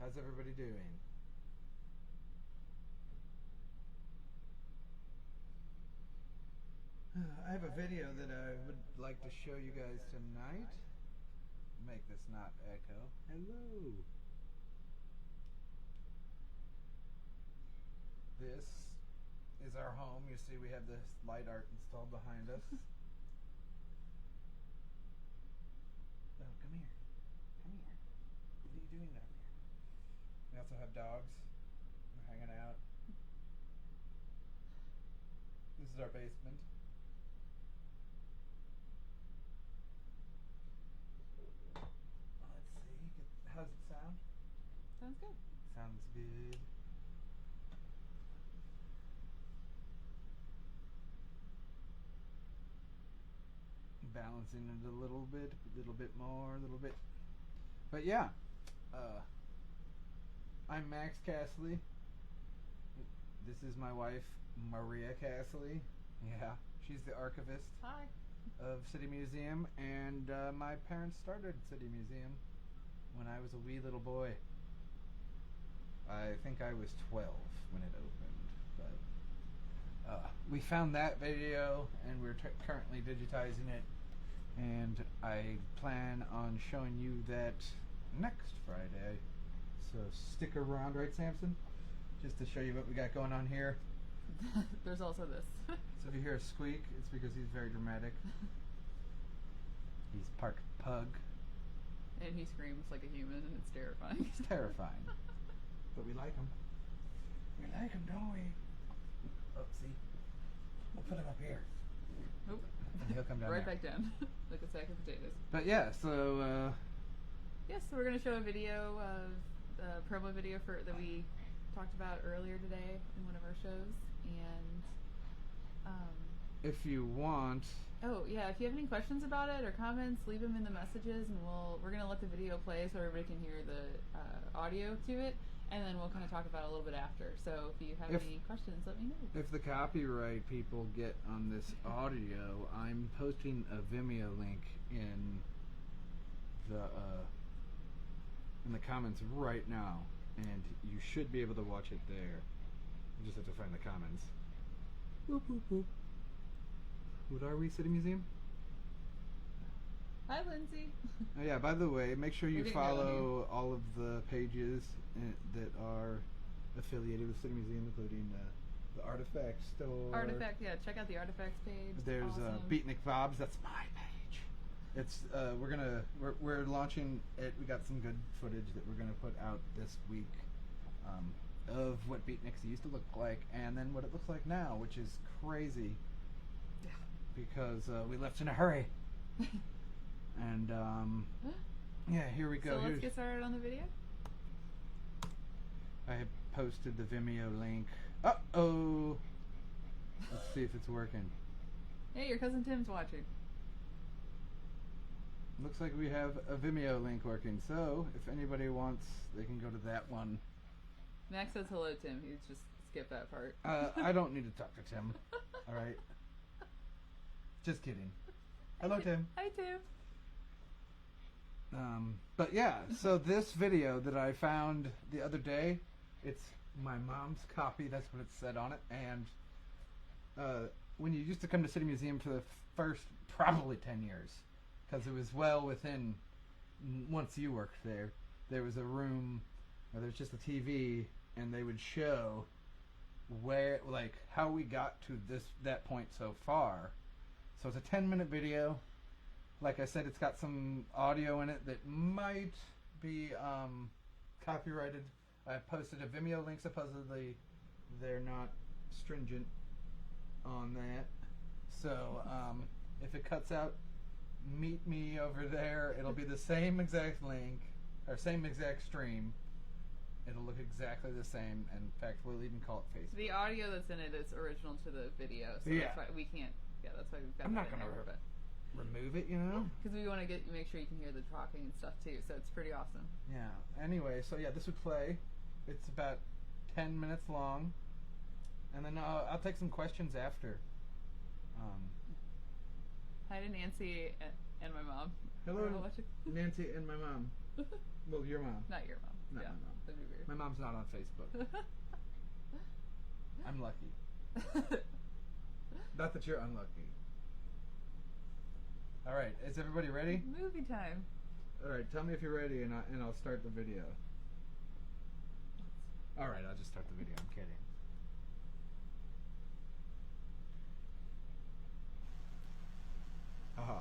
How's everybody doing? I have a video that I would like to show you guys tonight. Make this not echo. Hello. This is our home. You see we have this light art installed behind us. Oh, come here. Come here. What are you doing down here? We also have dogs. We're hanging out. This is our basement. Let's see. How's it sound? Sounds good. Sounds good. Balancing it a little bit more, a little bit. But yeah, I'm Max Castley. This is my wife, Maria Castley. Yeah, she's the archivist Hi. of City Museum, and my parents started City Museum when I was a wee little boy. I think I was 12 when it opened, but we found that video and we're currently digitizing it, and I plan on showing you that next Friday. So stick around, right, Samson? Just to show you what we got going on here. There's also this. So if you hear a squeak, it's because he's very dramatic. He's part pug. And he screams like a human, and it's terrifying. It's terrifying. But we like him. We like him, don't we? Oh, see? We'll put him up here. Nope. And he'll come down right there. back down, like a sack of potatoes. But yeah, so Yes, so we're going to show a video of a promo video that we talked about earlier today in one of our shows, and if you want, oh yeah, if you have any questions about it or comments, leave them in the messages, and we're going to let the video play so everybody can hear the audio to it, and then we'll kind of talk about it a little bit after. So if you have any questions, let me know. If the copyright people get on this audio, I'm posting a Vimeo link in the comments right now, and you should be able to watch it there. You just have to find the comments. Boop, boop, boop. What are we, City Museum? Hi, Lindsay. Oh yeah, by the way, make sure you didn't follow all of the pages that are affiliated with City Museum, including the Artifact Store. Artifact, yeah, check out the Artifacts page. There's awesome. Beatnik Bob's. That's my page. It's we're launching it. We got some good footage that we're gonna put out this week of what Beatniks used to look like, and then what it looks like now, which is crazy. Yeah. Because we left in a hurry. And yeah, here we go. So let's get started on the video. I have posted the Vimeo link. Uh-oh. Let's see if it's working. Hey, your cousin Tim's watching. Looks like we have a Vimeo link working. So if anybody wants, they can go to that one. Max says hello, Tim. He's just skipped that part. I don't need to talk to Tim. All right. Just kidding. Hello, Tim. Hi, Tim. But yeah, so this video that I found the other day, it's my mom's copy. That's what it said on it. And when you used to come to City Museum for the first probably 10 years, because it was well within, once you worked there, there was a room where there's just a TV, and they would show where, like, how we got to that point so far. So it's a 10-minute video. Like I said, it's got some audio in it that might be copyrighted. I posted a Vimeo link. Supposedly they're not stringent on that. So if it cuts out, meet me over there. It'll be the same exact link, or same exact stream. It'll look exactly the same. And in fact, we'll even call it Facebook. The audio that's in it is original to the video, so Yeah. that's why we can't. Yeah, that's why we've got. I'm that not in gonna there, remove it, you know? because we want to make sure you can hear the talking and stuff too. So it's pretty awesome. Yeah. Anyway, so yeah, this would play. It's about 10 minutes long, and then I'll take some questions after. Hi to Nancy and my mom. Hello, Wanna watch it? Nancy and my mom. Well, your mom. Not your mom. Not yeah. my mom. That'd be weird. My mom's not on Facebook. I'm lucky. Not that you're unlucky. All right, is everybody ready? Movie time. All right, tell me if you're ready, and I'll start the video. All right, I'll just start the video. I'm kidding. Haha.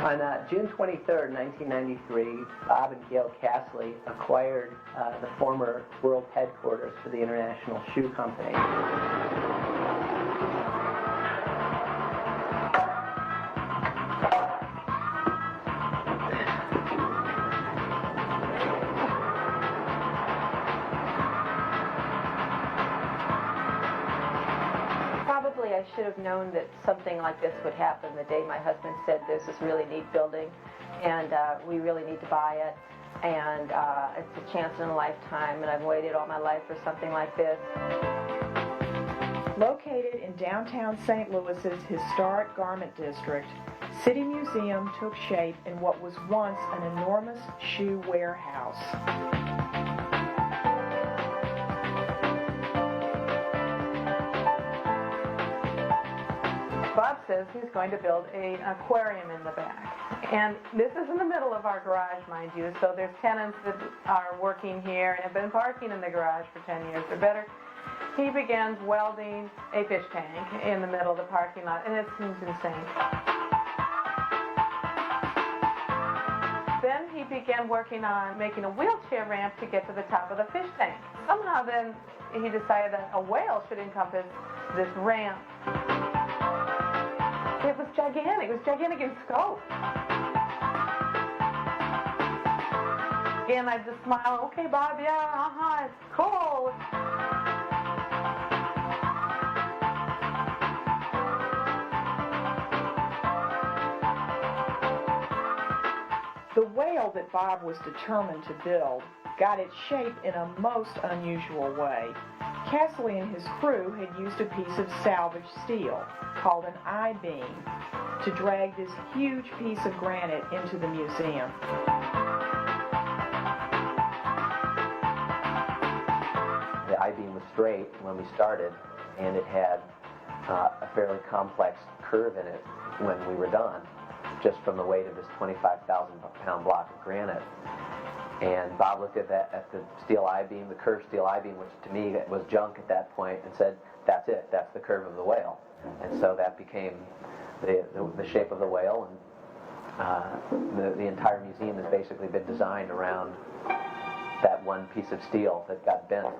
On June 23rd, 1993, Bob and Gail Castley acquired the former world headquarters for the International Shoe Company. Probably I should have known that something like this would happen the day my husband said there's this really neat building and we really need to buy it, and it's a chance in a lifetime, and I've waited all my life for something like this. Located in downtown St. Louis's historic garment district, City Museum took shape in what was once an enormous shoe warehouse. Bob says he's going to build an aquarium in the back. And this is in the middle of our garage, mind you, so there's tenants that are working here and have been parking in the garage for 10 years or better. He begins welding a fish tank in the middle of the parking lot, and it seems insane. Then he began working on making a wheelchair ramp to get to the top of the fish tank. Somehow then he decided that a whale should encompass this ramp. It was gigantic. It was gigantic in scope. again, I'd just smile, okay, Bob, yeah, it's cool. The whale that Bob was determined to build got its shape in a most unusual way. Castley and his crew had used a piece of salvaged steel, called an I-beam, to drag this huge piece of granite into the museum. The I-beam was straight when we started, and it had a fairly complex curve in it when we were done, just from the weight of this 25,000-pound block of granite. And Bob looked at the steel I-beam, the curved steel I-beam, which to me was junk at that point, and said, "That's it. That's the curve of the whale." And so that became the shape of the whale, and the entire museum has basically been designed around that one piece of steel that got bent.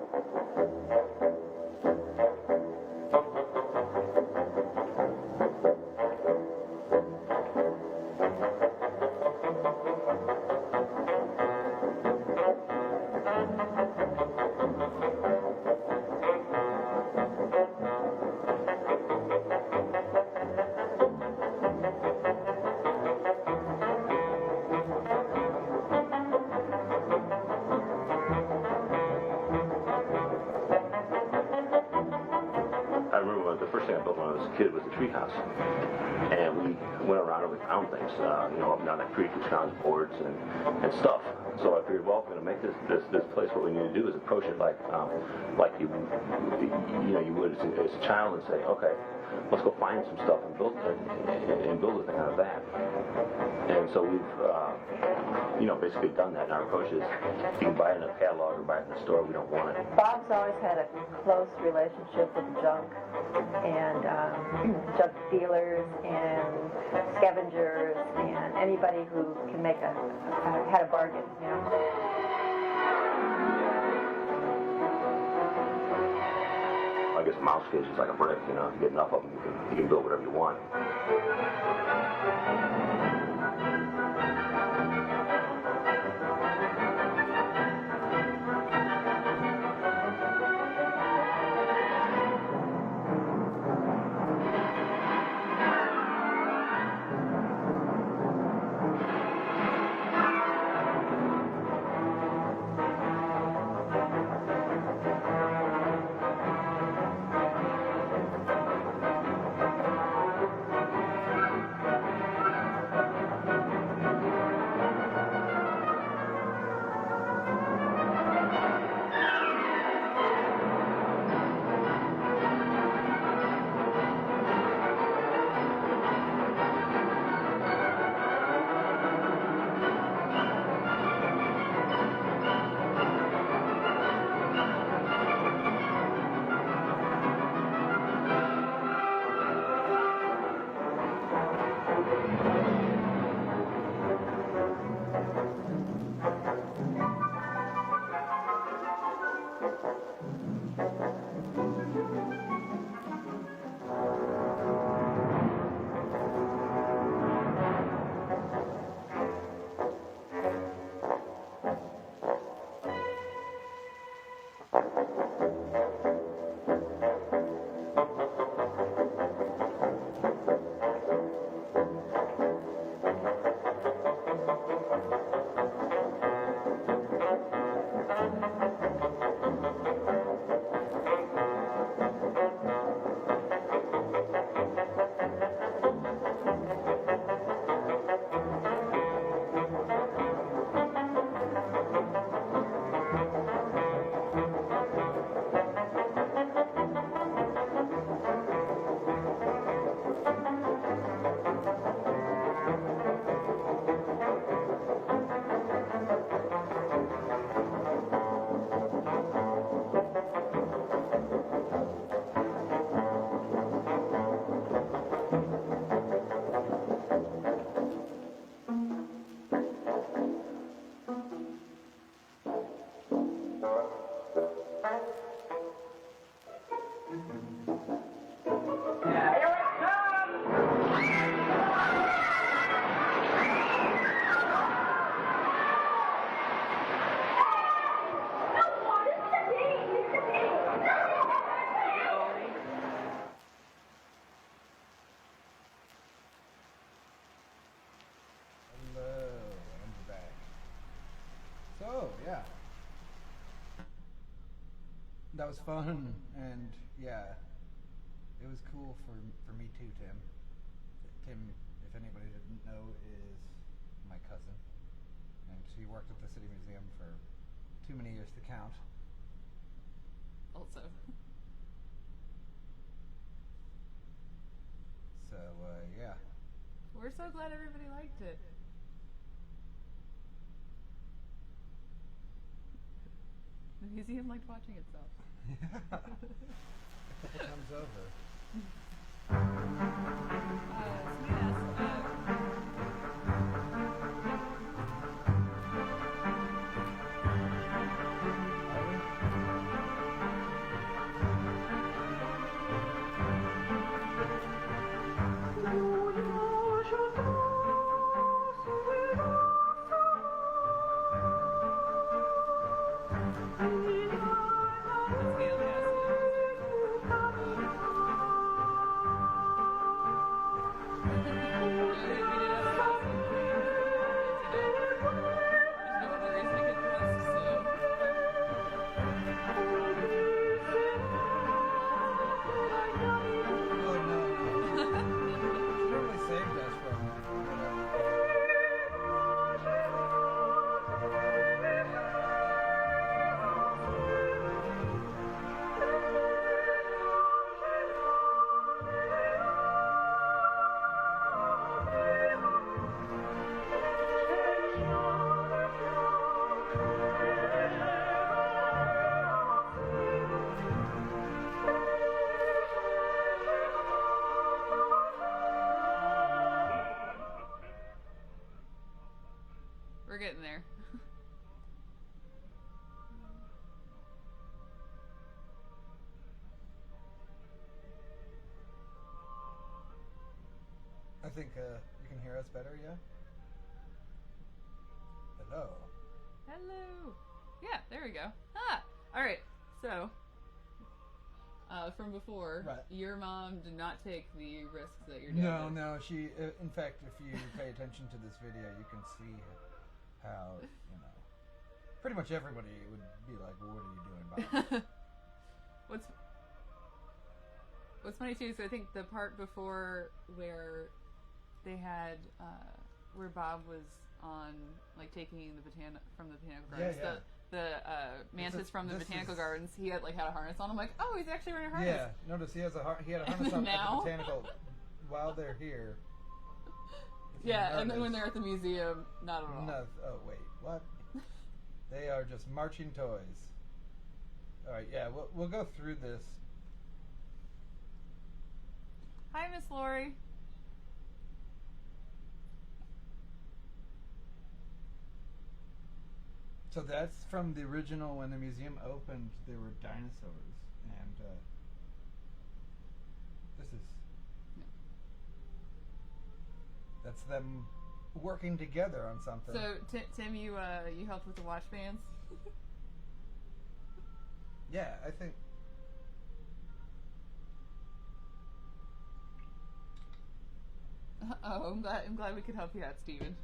The first thing I built when I was a kid was a treehouse, and we went around and we found things, up and down the creek. We found boards and stuff. So I figured, well, if we're going to make this place, what we need to do is approach it like you would as a child, and say, okay, let's go find some stuff and build a thing out of that. And so we've basically done that. And our approach is, you can buy it in a catalog or buy it in the store. We don't want it. Bob's always had a close relationship with junk and junk dealers and scavengers and anybody who can make had a bargain, I guess a mouse cage is like a brick, if you get enough of them, you can build whatever you want. that was fun, and yeah, it was cool for me too, Tim. Tim, if anybody didn't know, is my cousin, and she worked at the City Museum for too many years to count. Also. So, yeah. We're so glad everybody liked it. The museum liked watching itself. Yeah. A couple times over. Somebody We're getting there. I think you can hear us better, yeah? Hello. Hello. Yeah, there we go. Ah! Alright, so, from before, Right. your mom did not take the risks that your dad did. No, she, in fact, if you pay attention to this video, you can see how, pretty much everybody would be like, what are you doing, Bob? What's funny too is I think the part before where they had where Bob was on like taking the from the botanical gardens, Yeah. the mantis from the botanical gardens, he had a harness on. I'm like, oh, he's actually wearing a harness. Yeah, notice he had a harness on at Now? the botanical while they're here. Yeah, and then when they're at the museum, not at all. No, oh wait, what? They are just marching toys. All right, yeah, we'll go through this. Hi, Miss Lori. So that's from the original when the museum opened. There were dinosaurs, and this is that's them working together on something. So Tim, you helped with the watch bands. Yeah, I think. Oh, I'm glad we could help you out, Steven.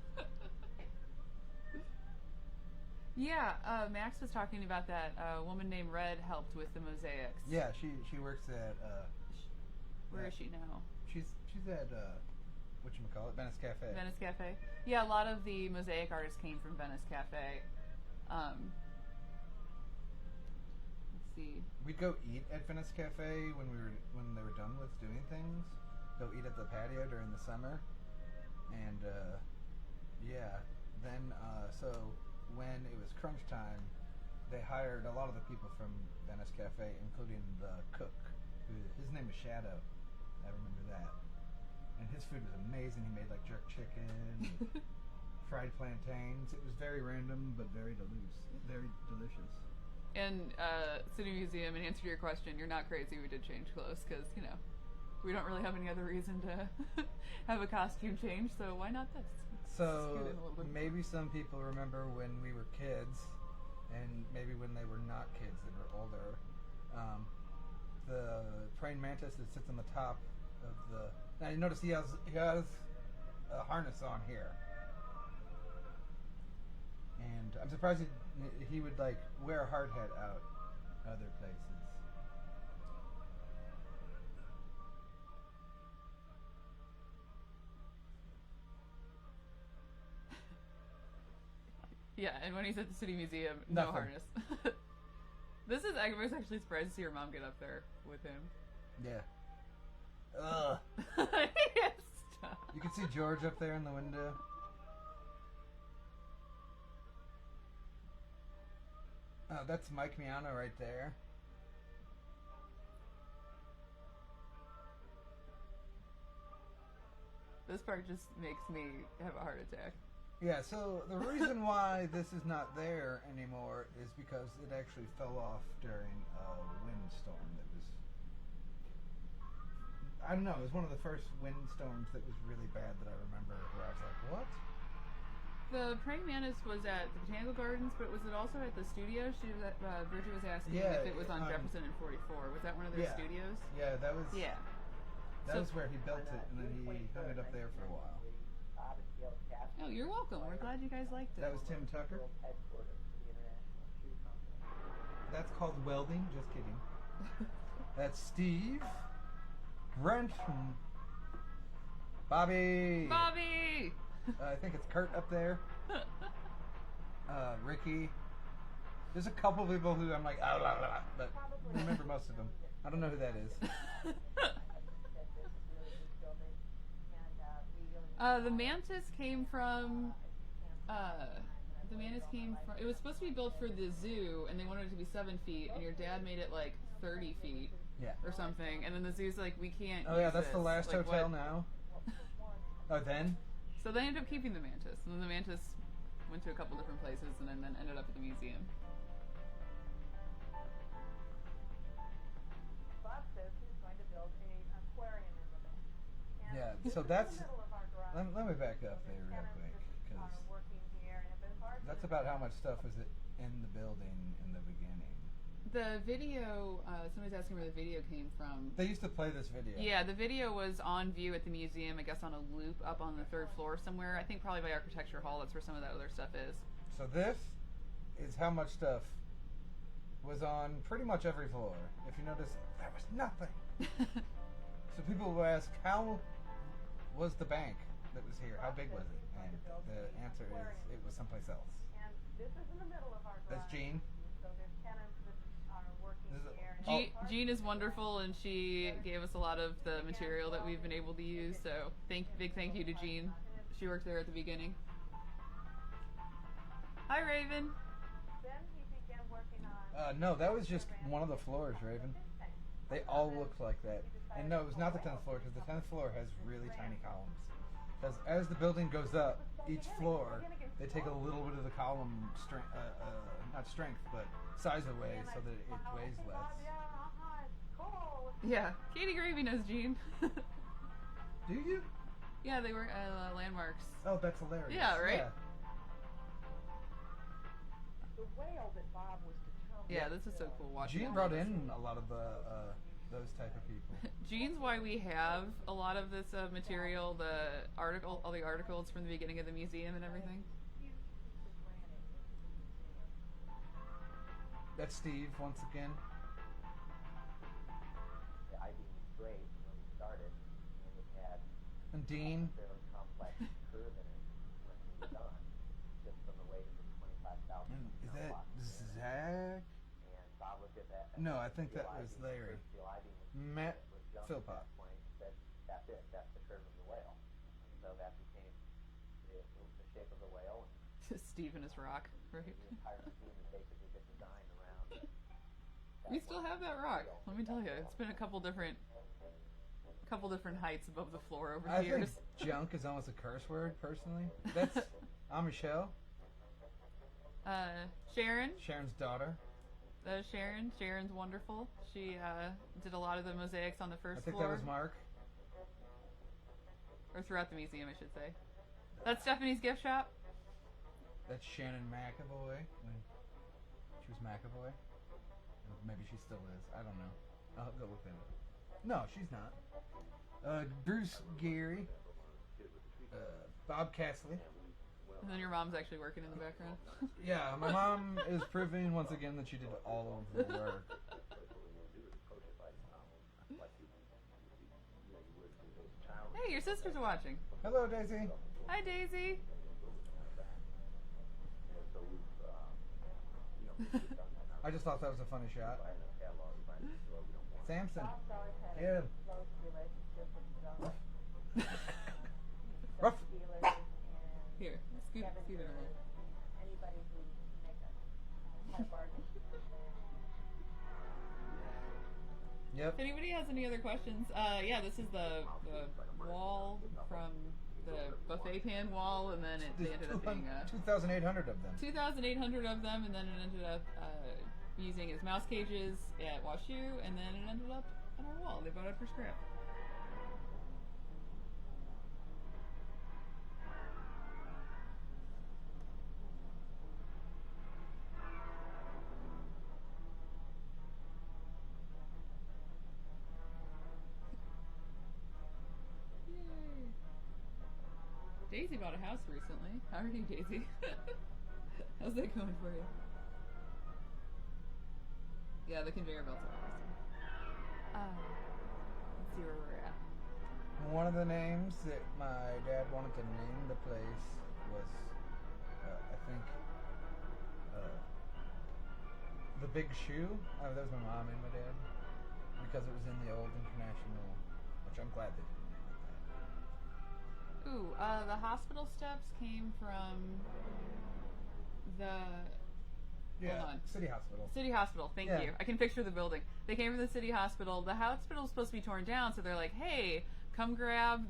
Yeah, Max was talking about that. A woman named Red helped with the mosaics. Yeah, she works at. Where is she now? She's at whatchamacallit, Venice Cafe. Venice Cafe. Yeah, a lot of the mosaic artists came from Venice Cafe. Let's see. We'd go eat at Venice Cafe when they were done with doing things. Go eat at the patio during the summer, and yeah. Then so when it was crunch time, they hired a lot of the people from Venice Cafe, including the cook. His name was Shadow. I remember that. And his food was amazing. He made like jerk chicken, and fried plantains. It was very random, but very delicious. And City Museum, in answer to your question, you're not crazy. We did change clothes because we don't really have any other reason to have a costume change. So why not this? So maybe some people remember when we were kids, and maybe when they were not kids, they were older. The praying mantis that sits on the top of the. Now you notice he has a harness on here, and I'm surprised he would like wear a hard hat out other places. Yeah, and when he's at the City Museum, no Nothing. harness. I was actually surprised to see your mom get up there with him. Yeah. Ugh. Stop. You can see George up there in the window. Oh, that's Mike Miano right there. This part just makes me have a heart attack. Yeah, so the reason why this is not there anymore is because it actually fell off during a windstorm that was... I don't know, it was one of the first windstorms that was really bad that I remember, where I was like, what? The praying mantis was at the Botanical Gardens, but was it also at the studio? Bridget was asking Yeah, if it was on Jefferson and 44. Was that one of their yeah. studios? Yeah, that was... Yeah. That So- was where he built it, and then he hung it up there for a while. Oh, you're welcome. We're glad you guys liked it. That was Tim Tucker. That's called welding. Just kidding. That's Steve. Brent. Bobby. Bobby! I think it's Kurt up there. Ricky. There's a couple people who I'm like, ah, blah, blah, blah, but remember most of them. I don't know who that is. The mantis came from. It was supposed to be built for the zoo, and they wanted it to be 7 feet, and your dad made it like 30 feet Yeah. or something, and then the zoo's like, we can't. Oh yeah, use that's the this. last Like, hotel what? now. Oh, then? So they ended up keeping the mantis, and then the mantis went to a couple different places, and then ended up at the museum. Bob says he's going to build an aquarium in the back. And Yeah, this so is that's... the middle of our garage. Let me back up there real quick, because Working here and have been parking that's about how much stuff was in the building in the beginning. The video, somebody's asking where the video came from. They used to play this video. Yeah, the video was on view at the museum, I guess on a loop up on the 3rd floor somewhere. I think probably by Architecture Hall, that's where some of that other stuff is. So this is how much stuff was on pretty much every floor. If you notice, there was nothing. So people will ask, how was the bank that was here? How big was it? And the answer is, it was someplace else. And this is in the middle of our garage. That's Jean. So there's tenants that are working This is- here. And Jean is wonderful, and she gave us a lot of the material that we've been able to use, so big thank you to Jean. She worked there at the beginning. Hi, Raven. Then he began working on No, that was just one of the floors, Raven. They all looked like that. And no, it was not the 10th floor, because the 10th floor has really tiny columns. Because as the building goes up, each floor, they take a little bit of the column strength, not strength, but size away so that it weighs less. cool. Yeah, Katie Gravy knows Jean. Do you? Yeah, they were at Landmarks. Oh, that's hilarious. Yeah, right? The whale that Bob was determined. Yeah, this is so cool watching. Gene all brought this. in a lot of those type of people. Jean's why we have a lot of this material, all the articles from the beginning of the museum and everything. That's Steve once again. The I-beam was straight when we started, and it had And Dean. a fairly complex curve in it when we were done, just from the weight of the 25,000 And is that block. Zach? And Bob looked at that. No, I think that was Larry. Steel I-beam was Matt was jumped Philpott. at that point. Said, that's it. That's the curve of the whale. And so that became the shape of the whale. And Steve and his rock, right? the entire scheme is basically just designed around. We still have that rock. Let me tell you, it's been a couple different heights above the floor over I the years. think junk is almost a curse word, personally. That's Michelle, Sharon. Sharon's daughter. Sharon. Sharon's wonderful. She did a lot of the mosaics on the I first think floor. that was Mark. Or throughout the museum, I should say. That's Stephanie's gift shop. That's Shannon McAvoy. She was McAvoy. Or maybe she still is. I don't know. I'll go look that up. No, she's not. Bruce Gary. Bob Castley. And then your mom's actually working in the background. Yeah, my mom is proving once again that she did all of the work. Hey, your sister's watching. Hello, Daisy. Hi, Daisy. So we I just thought that was a funny shot. Samson, get him. Ruff. Here, scoot it a little. Anybody who had a bargain. Yep. If anybody has any other questions, yeah, this is the wall from the buffet pan wall, and then they ended up being 2,800 of them. 2,800 of them, and then it ended up using as mouse cages at WashU, and then it ended up on our wall. They bought it for scrap. Yay. Daisy bought a house recently. How are you, Daisy? How's that going for you? Yeah, the conveyor belts are awesome. Let's see where we're at. One of the names that my dad wanted to name the place was, I think, The Big Shoe. That was my mom and my dad. Because it was in the old International, which I'm glad they didn't name it that. Ooh, the hospital steps came from the... Yeah, Hold on. City Hospital. City Hospital, thank Yeah. you. I can picture the building. They came from the City Hospital. The hospital's supposed to be torn down, so they're like, hey, come grab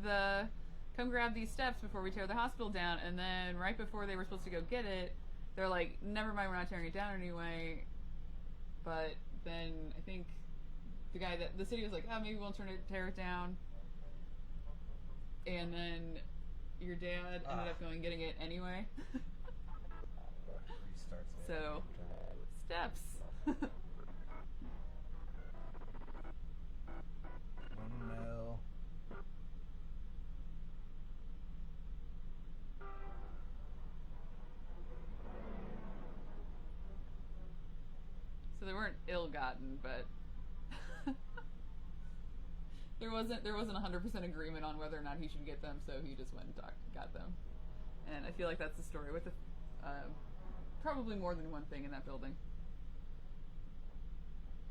these steps before we tear the hospital down. And then right before they were supposed to go get it, they're like, never mind, we're not tearing it down anyway. But then I think the city was like, oh, maybe we won't tear it down. And then your dad ended up getting it anyway. Restarts it. So, steps. No. So they weren't ill-gotten, but there wasn't 100% agreement on whether or not he should get them, so he just went and got them. And I feel like that's the story with probably more than one thing in that building.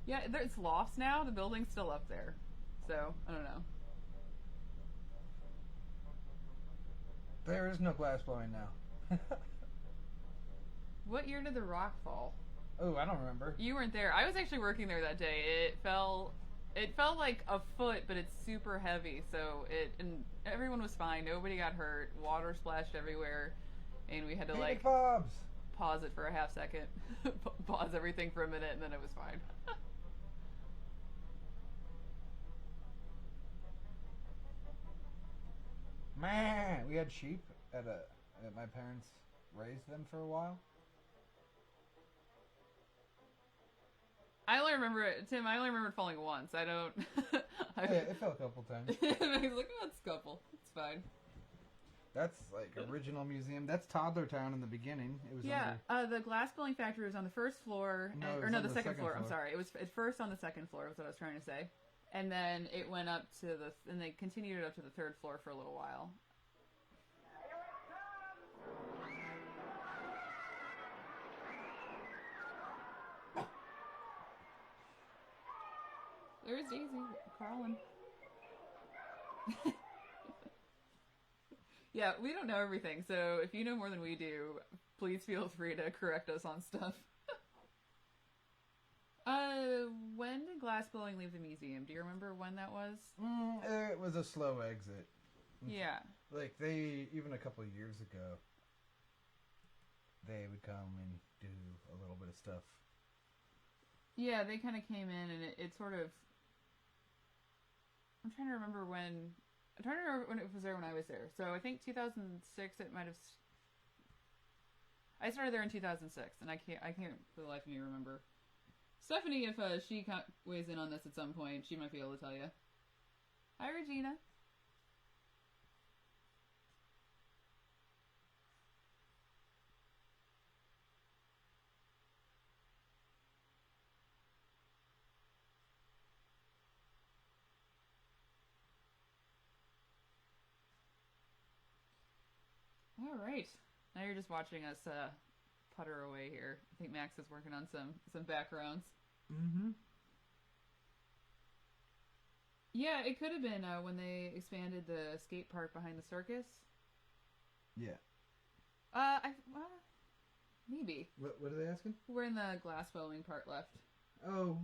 Yeah, it's lost now. The building's still up there, so I don't know. There is no glass blowing now. What year did the rock fall? Oh, I don't remember. You weren't there. I was actually working there that day. It fell like a foot, but it's super heavy. So and everyone was fine. Nobody got hurt. Water splashed everywhere, and we had to Hey, Bob's. pause it for a half second, pause everything for a minute, and then it was fine. Man, we had sheep at my parents raised them for a while. I only remember it, Tim. I only remember it falling once. I don't. Yeah, it fell a couple times. I was like, oh, it's a couple. It's fine. That's like original museum. That's Toddler Town in the beginning. It was Yeah, the glass blowing factory was on the first floor. The second floor. I'm sorry. It was at first on the second floor. Was what I was trying to say. And then it went up to and they continued it up to the third floor for a little while. There's Daisy crawling. Yeah, we don't know everything, so if you know more than we do, please feel free to correct us on stuff. When did glassblowing leave the museum? Do you remember when that was? It was a slow exit. Yeah. Like, even a couple of years ago, they would come and do a little bit of stuff. Yeah, they kind of came in, and it sort of... I'm trying to remember when it was there when I was there. So I think 2006 it might have... I started there in 2006, and I can't for the life of me remember. Stephanie, if she weighs in on this at some point, she might be able to tell you. Hi, Regina. All right. Now you're just watching us putter away here. I think Max is working on some backgrounds. Mm-hmm. Yeah, it could have been when they expanded the skate park behind the circus. Yeah. Maybe. What are they asking? We're in the glass blowing part left. Oh,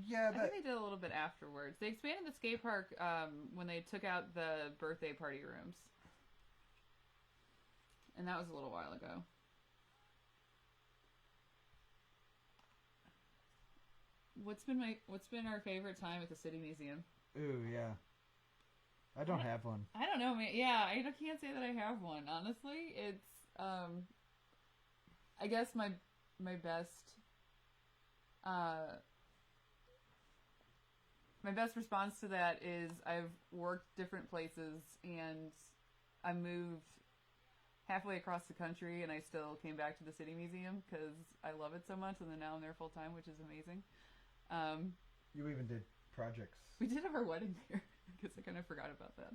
yeah. I think they did a little bit afterwards. They expanded the skate park when they took out the birthday party rooms. And that was a little while ago. What's been our favorite time at the City Museum? Ooh, yeah. I don't have one. I don't know, man. Yeah, I can't say that I have one. Honestly, it's I guess my best response to that is I've worked different places and I moved halfway across the country and I still came back to the City Museum because I love it so much, and then now I'm there full time, which is amazing. You even did projects. We did have our wedding there. I guess I kind of forgot about that.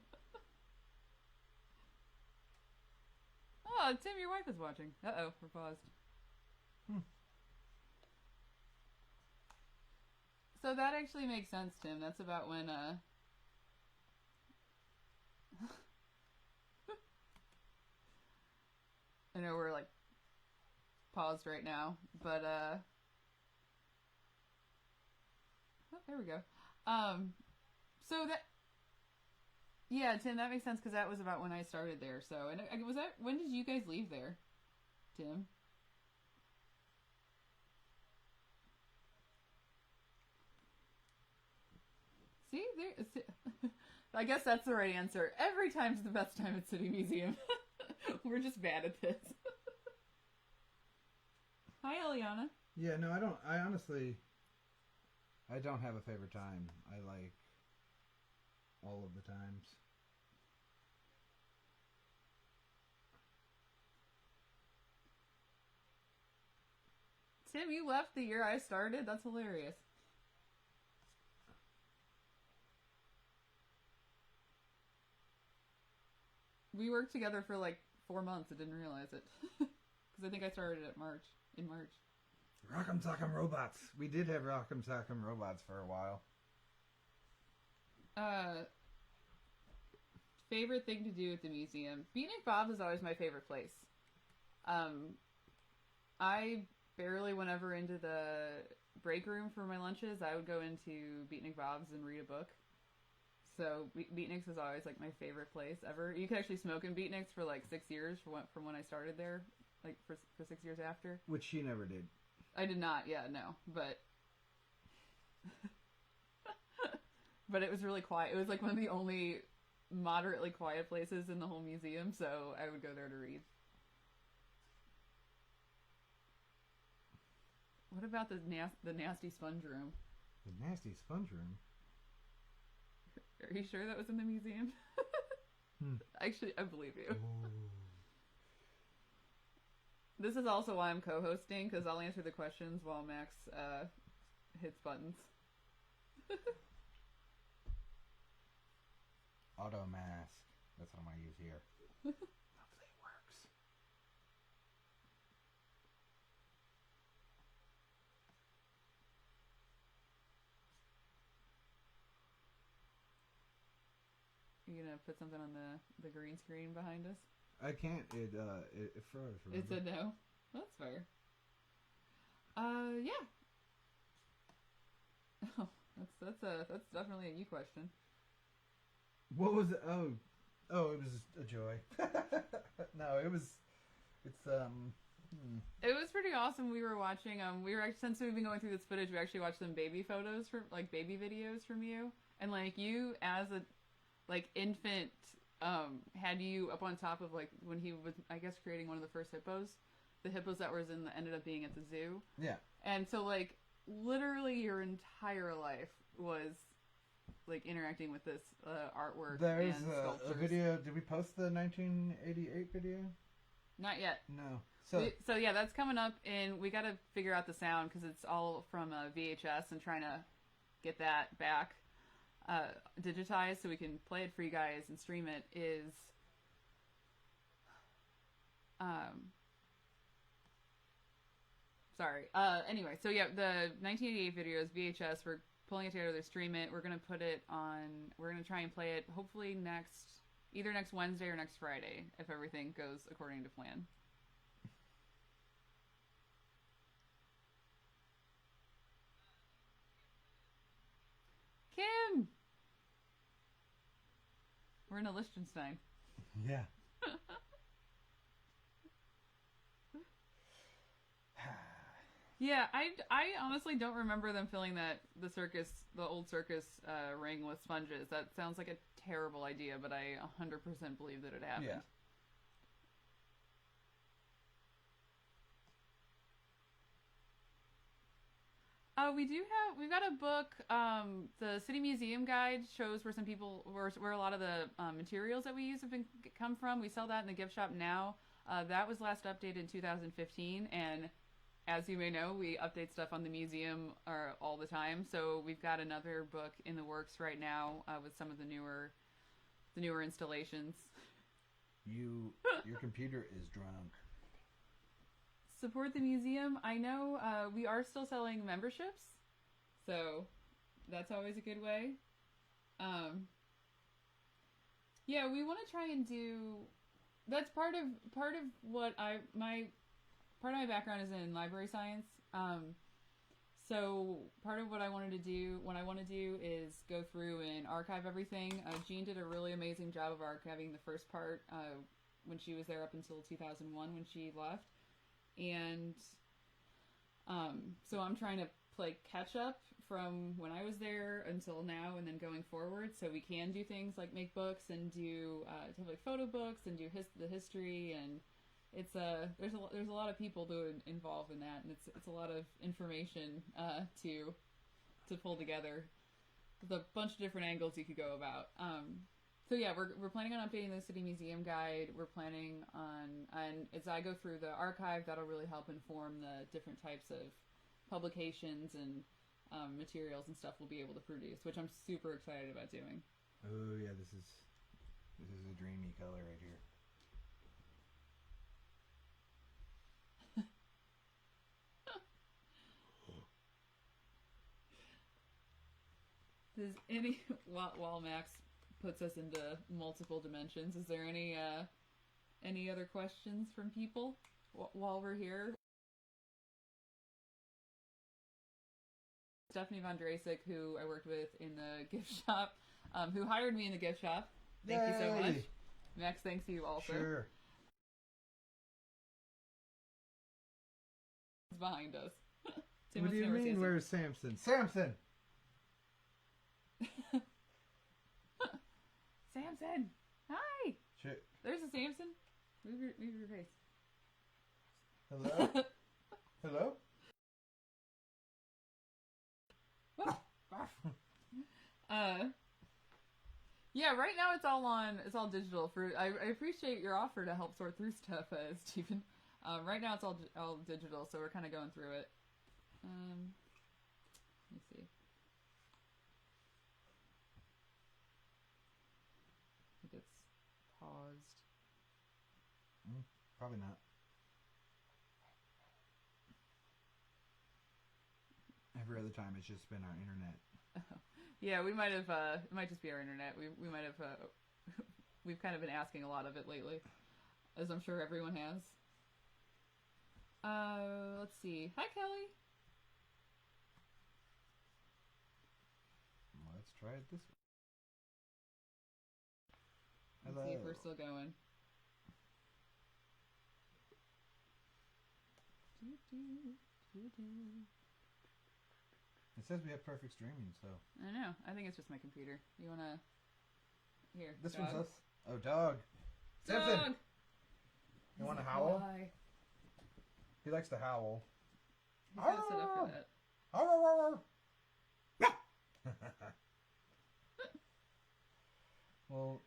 Oh, Tim, your wife is watching. Uh-oh, we're paused. So that actually makes sense, Tim. That's about when, I know we're, like, paused right now, but, oh, there we go. So that, yeah, Tim, that makes sense because that was about when I started there. So, and was that, when did you guys leave there, Tim? See, I guess that's the right answer. Every time's the best time at City Museum. We're just bad at this. Hi, Eliana. Yeah, no, I honestly, I don't have a favorite time. I like all of the times. Tim, you left the year I started? That's hilarious. We worked together for like 4 months. I didn't realize it. Because I think I started in March. Rock'em Sock'em Robots. We did have Rock'em Sock'em Robots for a while. Favorite thing to do at the museum? Beatnik Bob's is always my favorite place. I barely went ever into the break room for my lunches. I would go into Beatnik Bob's and read a book. So Beatnik's is always like my favorite place ever. You could actually smoke in Beatnik's for like 6 years from when I started there, like for 6 years after. Which she never did. I did not, yeah, no, but but it was really quiet. It was like one of the only moderately quiet places in the whole museum, so I would go there to read. What about the nasty sponge room? The nasty sponge room? Are you sure that was in the museum? Actually, I believe you. Ooh. This is also why I'm co-hosting, because I'll answer the questions while Max hits buttons. Auto mask. That's what I'm going to use here. Hopefully it works. You gonna put something on the green screen behind us? I can't. It froze. Remember? It said no. That's fair. Yeah. Oh, that's definitely a you question. What was it? Oh, it was a joy. No, it was. It's It was pretty awesome. We were watching. Since we've been going through this footage, we actually watched some baby photos from baby videos from you, and like you as a infant. Had you up on top of when he was, I guess, creating one of the first hippos, the hippos that ended up being at the zoo. Yeah. And so literally your entire life was interacting with this artwork. There's and a video. Did we post the 1988 video? Not yet. No. So yeah, that's coming up, and we got to figure out the sound because it's all from VHS and trying to get that back. Digitized so we can play it for you guys and stream it is Sorry. Anyway, so yeah, the 1988 video is VHS. We're pulling it together to stream it. We're gonna put it on. We're gonna try and play it hopefully either next Wednesday or next Friday, if everything goes according to plan. Kim, we're in a Liechtenstein. Yeah. Yeah, I honestly don't remember them filling the old circus ring with sponges. That sounds like a terrible idea, but I 100% believe that it happened. Yeah. We've got a book. The City Museum Guide shows where a lot of the materials that we use have come from. We sell that in the gift shop now. That was last updated in 2015, and as you may know, we update stuff on the museum all the time. So we've got another book in the works right now with some of the newer installations. Your computer is drunk. Support the museum. I know we are still selling memberships, so that's always a good way. Yeah, we want to try and do. That's part of what part of my background is in library science. So part of what I want to do is go through and archive everything. Jean did a really amazing job of archiving the first part when she was there up until 2001 when she left. And so I'm trying to play catch up from when I was there until now and then going forward, so we can do things like make books and do like photo books and do the history, and it's there's a lot of people involved in that, and it's a lot of information to pull together. There's a bunch of different angles you could go about. So yeah, we're planning on updating the City Museum Guide. We're planning on, and as I go through the archive, that'll really help inform the different types of publications and materials and stuff we'll be able to produce, which I'm super excited about doing. Oh yeah, this is a dreamy color right here. Does while Max puts us into multiple dimensions, is there any other questions from people while we're here? Stephanie Von Drasek, who I worked with in the gift shop, who hired me in the gift shop. Thank you so much. Max, thanks to you also. Sure. He's behind us. What do you mean, where's Samson? Samson! Samson! Hi! Shit. There's a Samson. Move your face. Hello? Hello? Yeah, right now it's all digital. I appreciate your offer to help sort through stuff, Stephen. Right now it's all digital, so we're kind of going through it. Let me see. I think it's paused. Probably not. Every other time it's just been our internet. Yeah, we might have. It might just be our internet. We might have. We've kind of been asking a lot of it lately, as I'm sure everyone has. Let's see. Hi, Kelly. Let's try it this way. Let's see if we're still going. It says we have perfect streaming, so. I know. I think it's just my computer. You wanna? Here. This dog. one's us. Oh, dog. Dog. Samson! You want to howl? Why? He likes to howl. He's gotta sit up for that. Well,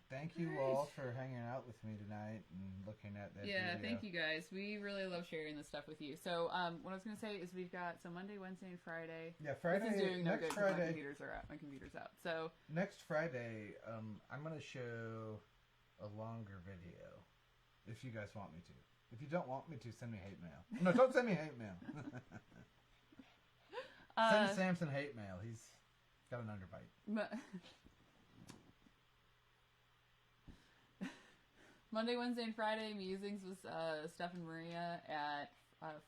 thank you all for hanging out with me tonight and looking at that video. Thank you guys. We really love sharing this stuff with you. So, what I was gonna say is we've got Monday, Wednesday, and Friday. Yeah, Friday. This is doing no next good Friday. because my computers are out. My computer's out. So next Friday, I'm gonna show a longer video, if you guys want me to. If you don't want me to, send me hate mail. No, don't send me hate mail. Send Samson hate mail. He's got an underbite. Monday, Wednesday, and Friday musings with Steph and Maria at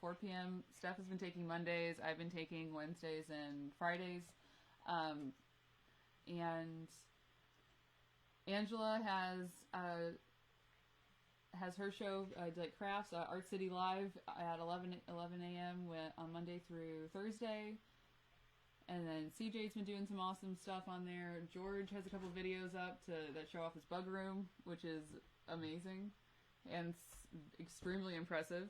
4 p.m. Steph has been taking Mondays. I've been taking Wednesdays and Fridays. And Angela has her show, like crafts, Art City Live at 11 a.m. on Monday through Thursday. And then CJ's been doing some awesome stuff on there. George has a couple videos up that show off his bug room, which is amazing and extremely impressive.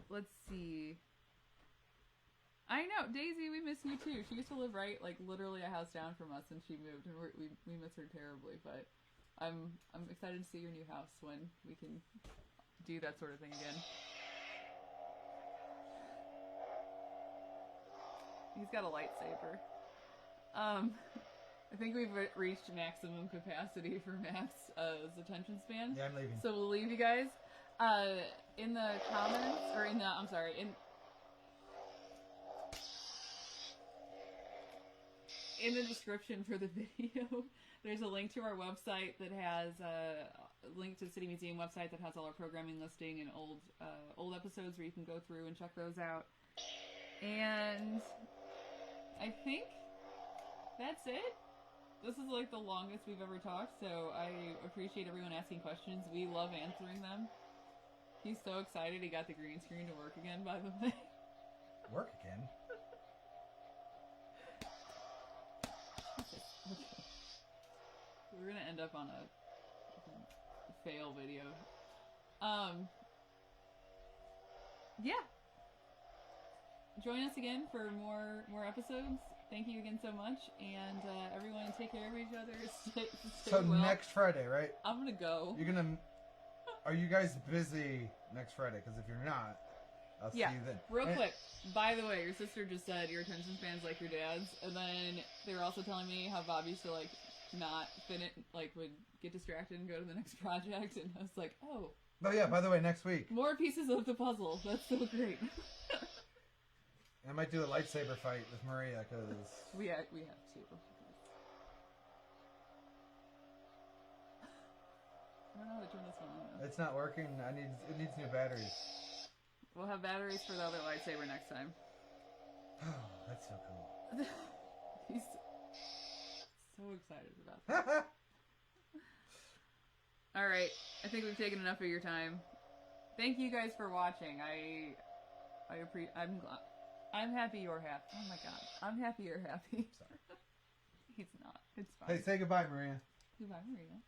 Let's see. I know, Daisy, we miss you too. She used to live right, like literally a house down from us, and she moved, and we miss her terribly. But I'm excited to see your new house when we can do that sort of thing again. He's got a lightsaber. I think we've reached maximum capacity for Matt's attention span. Yeah, I'm leaving. So we'll leave you guys. In the comments, or in the description for the video, there's a link to our website that has a link to the City Museum website that has all our programming listing and old episodes where you can go through and check those out. And I think that's it. This is like the longest we've ever talked, so I appreciate everyone asking questions. We love answering them. He's so excited he got the green screen to work again, by the way. Work again? Okay. We're gonna end up on a fail video. Yeah. Join us again for more episodes. Thank you again so much, and everyone take care of each other. Stay So well. next Friday, right? I'm gonna go. Are you guys busy next Friday? Because if you're not, I'll see you then. Real quick. By the way, your sister just said your attention span's like your dad's, and then they were also telling me how Bob used to like not finish, like would get distracted and go to the next project, and I was like, oh. Oh yeah. By the way, next week More pieces of the puzzle. That's so great. I might do a lightsaber fight with Maria because we have to. I don't know how to turn this one on. it's not working. It needs new batteries. We'll have batteries for the other lightsaber next time. Oh, that's so cool. He's so excited about that. All right, I think we've taken enough of your time. Thank you guys for watching. I'm happy you're happy. Oh my god, I'm happy you're happy. Sorry. He's not. It's fine. Hey, say goodbye, Maria. Goodbye, Maria.